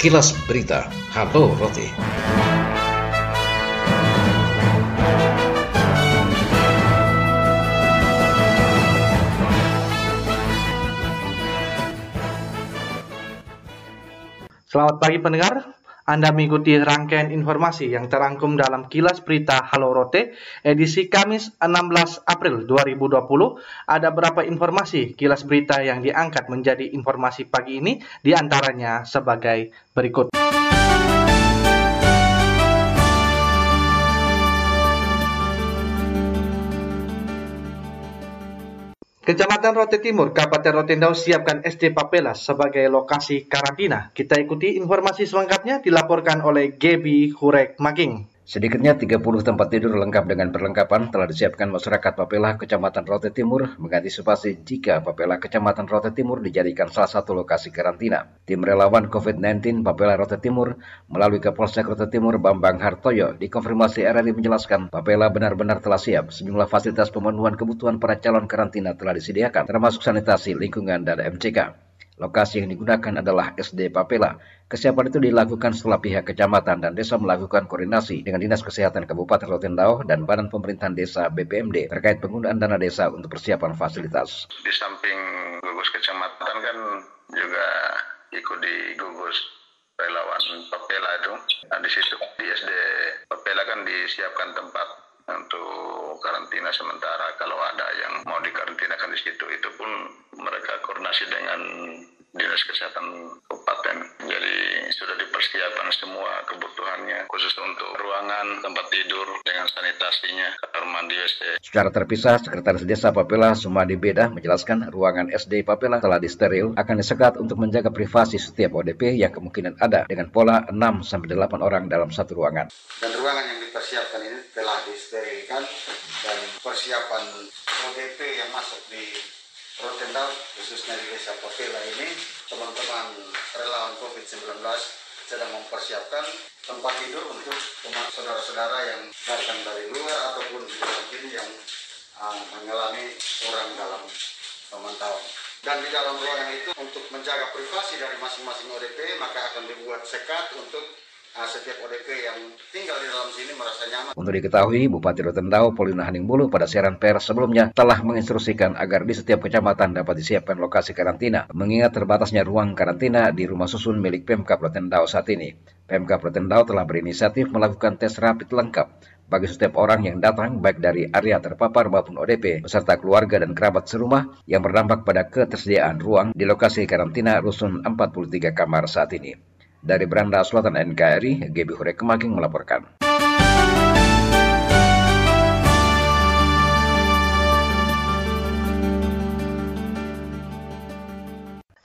Kilas Berita. Halo Roti. Selamat pagi pendengar, Anda mengikuti rangkaian informasi yang terangkum dalam Kilas Berita Halo Rote, edisi Kamis 16 April 2020. Ada beberapa informasi Kilas Berita yang diangkat menjadi informasi pagi ini, diantaranya sebagai berikut. Kecamatan Rote Timur, Kabupaten Rotendao siapkan SD Papela sebagai lokasi karantina. Kita ikuti informasi selengkapnya dilaporkan oleh Gebi Hurek Maging. Sedikitnya 30 tempat tidur lengkap dengan perlengkapan telah disiapkan masyarakat Papela Kecamatan Rote Timur mengantisipasi jika Papela Kecamatan Rote Timur dijadikan salah satu lokasi karantina. Tim relawan COVID-19 Papela Rote Timur melalui Kapolsek Rote Timur Bambang Hartoyo dikonfirmasi RRI menjelaskan Papela benar-benar telah siap. Sejumlah fasilitas pemenuhan kebutuhan para calon karantina telah disediakan, termasuk sanitasi, lingkungan, dan MCK. Lokasi yang digunakan adalah SD Papela. Kesiapan itu dilakukan setelah pihak kecamatan dan desa melakukan koordinasi dengan Dinas Kesehatan Kabupaten Rotendao dan Badan Pemerintahan Desa BPMD terkait penggunaan dana desa untuk persiapan fasilitas. Di samping gugus kecamatan kan juga ikut di gugus relawan Papela itu. Nah, di situ di SD Papela kan disiapkan tempat untuk karantina sementara kalau ada yang mau dikarantinakan di situ. Itu pun mereka koordinasi dengan Dinas Kesehatan Kabupaten. Jadi sudah dipersiapkan semua kebutuhannya, khusus untuk ruangan, tempat tidur dengan sanitasinya, kamar mandi SD. Secara terpisah, Sekretaris Desa Papela Sumadi Beda menjelaskan ruangan SD Papela telah disteril, akan disekat untuk menjaga privasi setiap ODP yang kemungkinan ada dengan pola 6-8 orang dalam satu ruangan. Dan ruangan yang dipersiapkan ini telah disterilkan dan persiapan ODP yang masuk di Rotendao, khususnya di Desa Papela ini, teman-teman relawan COVID-19 sedang mempersiapkan tempat tidur untuk saudara-saudara yang datang dari luar ataupun di dalam sini yang mengalami kurang dalam pemantauan. Dan di dalam ruangan itu untuk menjaga privasi dari masing-masing ODP, maka akan dibuat sekat untuk setiap ODP yang tinggal di dalam sini merasa nyaman. Untuk diketahui, Bupati Rotendao Polina Haningbulu pada siaran pers sebelumnya telah menginstruksikan agar di setiap kecamatan dapat disiapkan lokasi karantina, mengingat terbatasnya ruang karantina di rumah susun milik Pemkab Rotendao saat ini. Pemkab Rotendao telah berinisiatif melakukan tes rapid lengkap bagi setiap orang yang datang, baik dari area terpapar maupun ODP, beserta keluarga dan kerabat serumah yang berdampak pada ketersediaan ruang di lokasi karantina rusun 43 kamar saat ini. Dari Beranda Selatan NKRI, Gebi Hurek Maging melaporkan.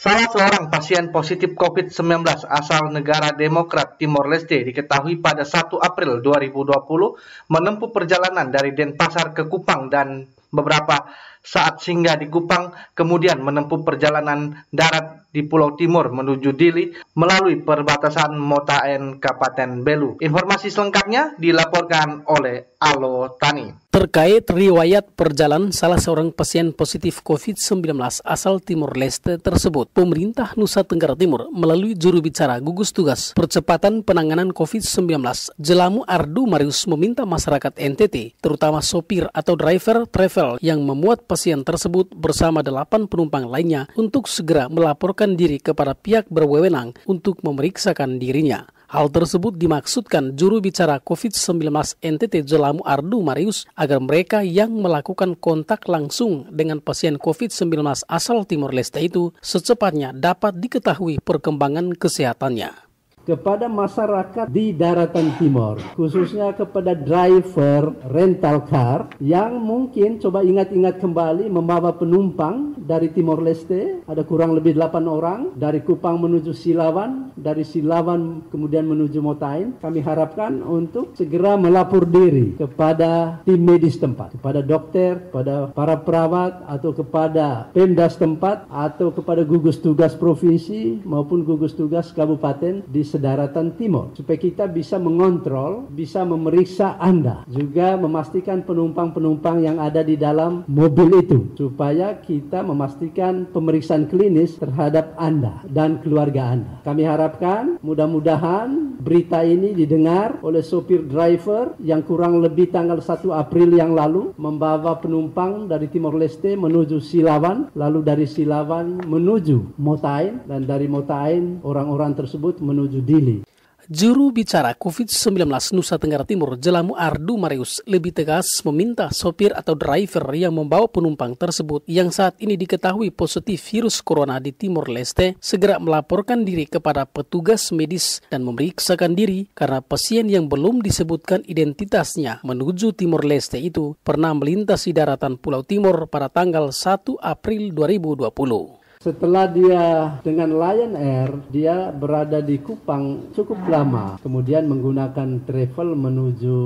Salah seorang pasien positif COVID-19 asal negara Demokrat Timor Leste diketahui pada 1 April 2020 menempuh perjalanan dari Denpasar ke Kupang dan beberapa saat singgah di Kupang, kemudian menempuh perjalanan darat di Pulau Timur menuju Dili melalui perbatasan Motaen, Kabupaten Belu. Informasi selengkapnya dilaporkan oleh Alo Tani. Terkait riwayat perjalanan salah seorang pasien positif COVID-19 asal Timor Leste tersebut, pemerintah Nusa Tenggara Timur melalui juru bicara gugus tugas percepatan penanganan COVID-19, Jelamu Ardu Marius meminta masyarakat NTT, terutama sopir atau driver travel yang memuat pasien tersebut bersama 8 penumpang lainnya untuk segera melaporkan diri kepada pihak berwenang untuk memeriksakan dirinya. Hal tersebut dimaksudkan juru bicara COVID-19 NTT Jelamu Ardu Marius agar mereka yang melakukan kontak langsung dengan pasien COVID-19 asal Timor Leste itu secepatnya dapat diketahui perkembangan kesehatannya. Kepada masyarakat di daratan timur, khususnya kepada driver rental car yang mungkin coba ingat-ingat kembali membawa penumpang dari Timor Leste, ada kurang lebih 8 orang, dari Kupang menuju Silawan, dari Silawan kemudian menuju Motaen. Kami harapkan untuk segera melapor diri kepada tim medis tempat, kepada dokter, kepada para perawat, atau kepada Pemda setempat, atau kepada gugus tugas provinsi maupun gugus tugas kabupaten di sedaratan timur, supaya kita bisa mengontrol, bisa memeriksa Anda, juga memastikan penumpang-penumpang yang ada di dalam mobil itu, supaya kita memastikan pemeriksaan klinis terhadap Anda dan keluarga Anda. Kami harapkan mudah-mudahan berita ini didengar oleh sopir driver yang kurang lebih tanggal 1 April yang lalu membawa penumpang dari Timor Leste menuju Silawan, lalu dari Silawan menuju Motain, dan dari Motain orang-orang tersebut menuju Dili. Juru bicara COVID-19 Nusa Tenggara Timur, Jelamu Ardu Marius, lebih tegas meminta sopir atau driver yang membawa penumpang tersebut yang saat ini diketahui positif virus corona di Timor Leste segera melaporkan diri kepada petugas medis dan memeriksakan diri karena pasien yang belum disebutkan identitasnya menuju Timor Leste itu pernah melintasi daratan Pulau Timor pada tanggal 1 April 2020. Setelah dia dengan Lion Air, dia berada di Kupang cukup lama. Kemudian menggunakan travel menuju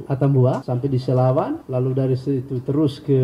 Atambua sampai di Silawan. Lalu dari situ terus ke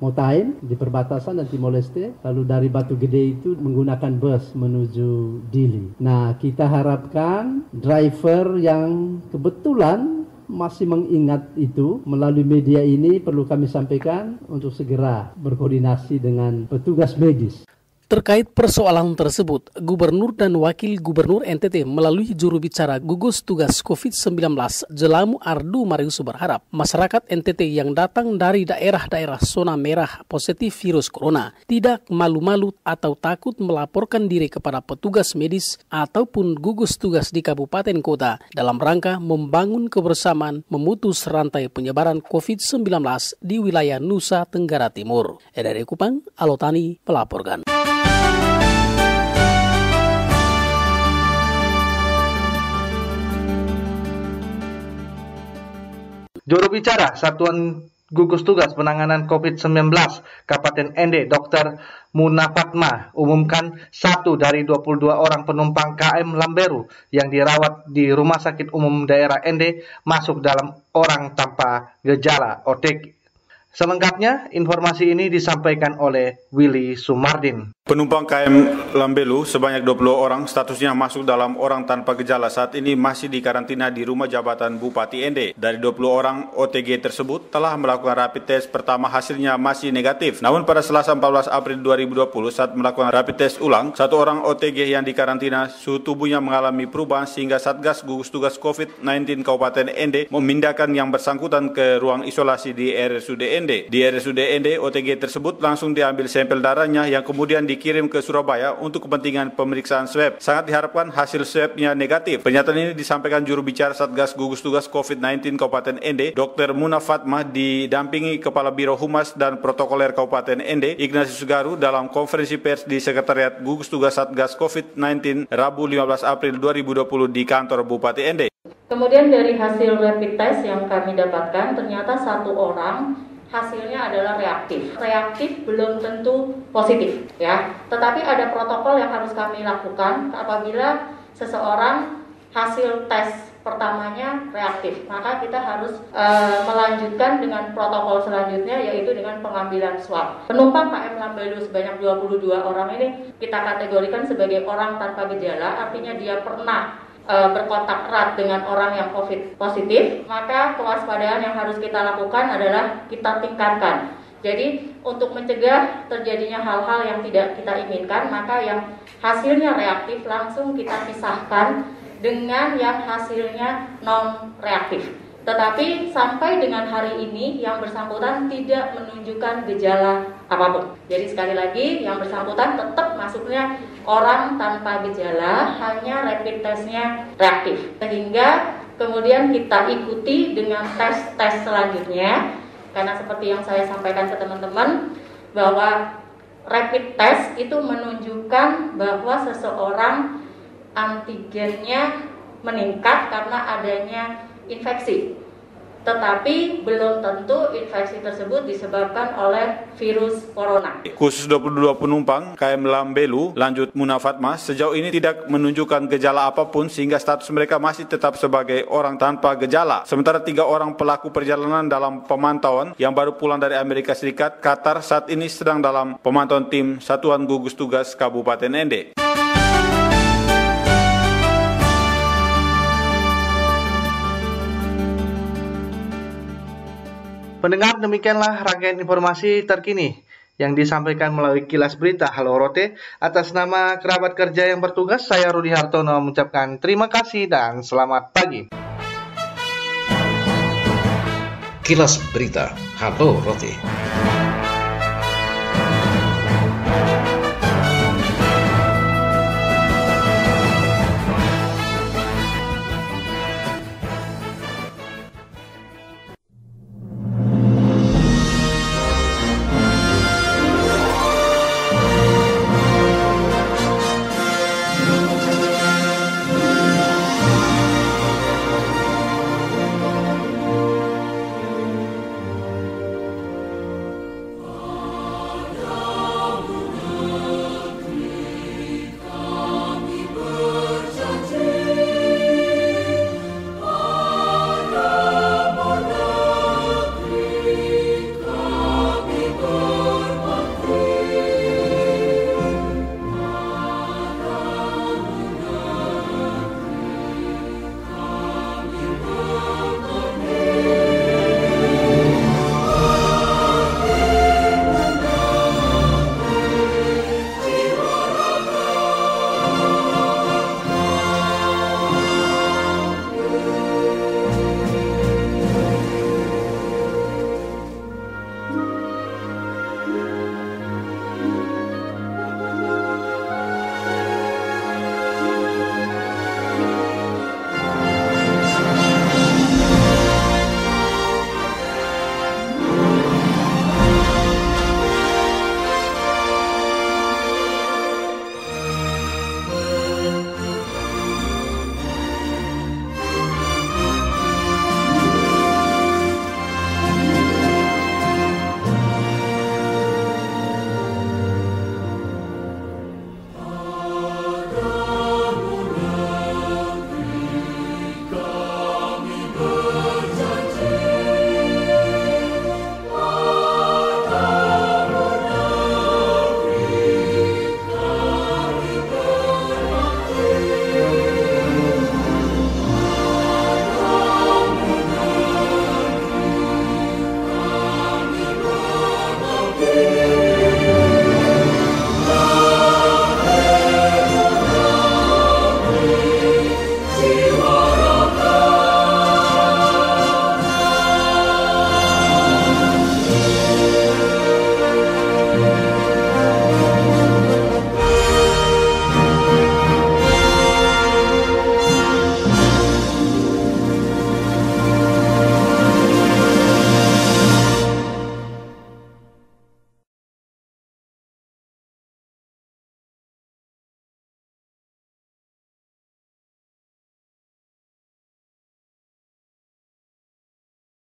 Motain di perbatasan dan Timor Leste. Lalu dari Batu Gede itu menggunakan bus menuju Dili. Nah, kita harapkan driver yang kebetulan masih mengingat itu melalui media ini perlu kami sampaikan untuk segera berkoordinasi dengan petugas medis. Terkait persoalan tersebut, Gubernur dan Wakil Gubernur NTT melalui juru bicara gugus tugas COVID-19 Jelamu Ardu Marius berharap masyarakat NTT yang datang dari daerah-daerah zona merah positif virus corona tidak malu-malu atau takut melaporkan diri kepada petugas medis ataupun gugus tugas di kabupaten kota dalam rangka membangun kebersamaan memutus rantai penyebaran COVID-19 di wilayah Nusa Tenggara Timur. Dari Kupang, Alotani melaporkan. Juru bicara Satuan Gugus Tugas Penanganan COVID-19 Kabupaten Ende, Dr. Muna Fatma, umumkan 1 dari 22 orang penumpang KM Lamberu yang dirawat di Rumah Sakit Umum Daerah Ende masuk dalam orang tanpa gejala (OTG). Selengkapnya, informasi ini disampaikan oleh Willy Sumardin. Penumpang KM Lambelu sebanyak 20 orang statusnya masuk dalam orang tanpa gejala saat ini masih dikarantina di rumah jabatan Bupati Ende. Dari 20 orang OTG tersebut telah melakukan rapid test pertama hasilnya masih negatif. Namun pada Selasa 14 April 2020 saat melakukan rapid test ulang, 1 orang OTG yang dikarantina suhu tubuhnya mengalami perubahan sehingga Satgas Gugus Tugas COVID-19 Kabupaten Ende memindahkan yang bersangkutan ke ruang isolasi di RSUD Ende. Di RSUD Ende, OTG tersebut langsung diambil sampel darahnya yang kemudian dikirim ke Surabaya untuk kepentingan pemeriksaan swab. Sangat diharapkan hasil swabnya negatif. Pernyataan ini disampaikan juru bicara Satgas Gugus Tugas COVID-19 Kabupaten Ende, Dr. Muna Fatma, didampingi Kepala Biro Humas dan Protokoler Kabupaten Ende, Ignatius Garu, dalam konferensi pers di Sekretariat Gugus Tugas Satgas COVID-19 Rabu 15 April 2020 di kantor Bupati Ende. Kemudian dari hasil rapid test yang kami dapatkan, ternyata 1 orang hasilnya adalah reaktif. Reaktif belum tentu positif, ya. Tetapi ada protokol yang harus kami lakukan apabila seseorang hasil tes pertamanya reaktif, maka kita harus melanjutkan dengan protokol selanjutnya, yaitu dengan pengambilan swab. Penumpang KM Lambelu sebanyak 22 orang ini kita kategorikan sebagai orang tanpa gejala, artinya dia pernah berkontak erat dengan orang yang COVID positif, maka kewaspadaan yang harus kita lakukan adalah kita tingkatkan. Jadi untuk mencegah terjadinya hal-hal yang tidak kita inginkan, maka yang hasilnya reaktif langsung kita pisahkan dengan yang hasilnya non-reaktif. Tetapi sampai dengan hari ini yang bersangkutan tidak menunjukkan gejala apapun. Jadi sekali lagi yang bersangkutan tetap masuknya orang tanpa gejala, hanya rapid testnya reaktif. Sehingga kemudian kita ikuti dengan tes-tes selanjutnya. Karena seperti yang saya sampaikan ke teman-teman, bahwa rapid test itu menunjukkan bahwa seseorang antigennya meningkat karena adanya infeksi. Tetapi belum tentu infeksi tersebut disebabkan oleh virus corona. Khusus 22 penumpang KM Lambelu, lanjut Muna Fatma, sejauh ini tidak menunjukkan gejala apapun sehingga status mereka masih tetap sebagai orang tanpa gejala. Sementara 3 orang pelaku perjalanan dalam pemantauan yang baru pulang dari Amerika Serikat, Qatar, saat ini sedang dalam pemantauan tim Satuan Gugus Tugas Kabupaten Ende. Pendengar, demikianlah rangkaian informasi terkini yang disampaikan melalui Kilas Berita Halo Rote. Atas nama kerabat kerja yang bertugas, saya Rudi Hartono mengucapkan terima kasih dan selamat pagi. Kilas Berita Halo Rote.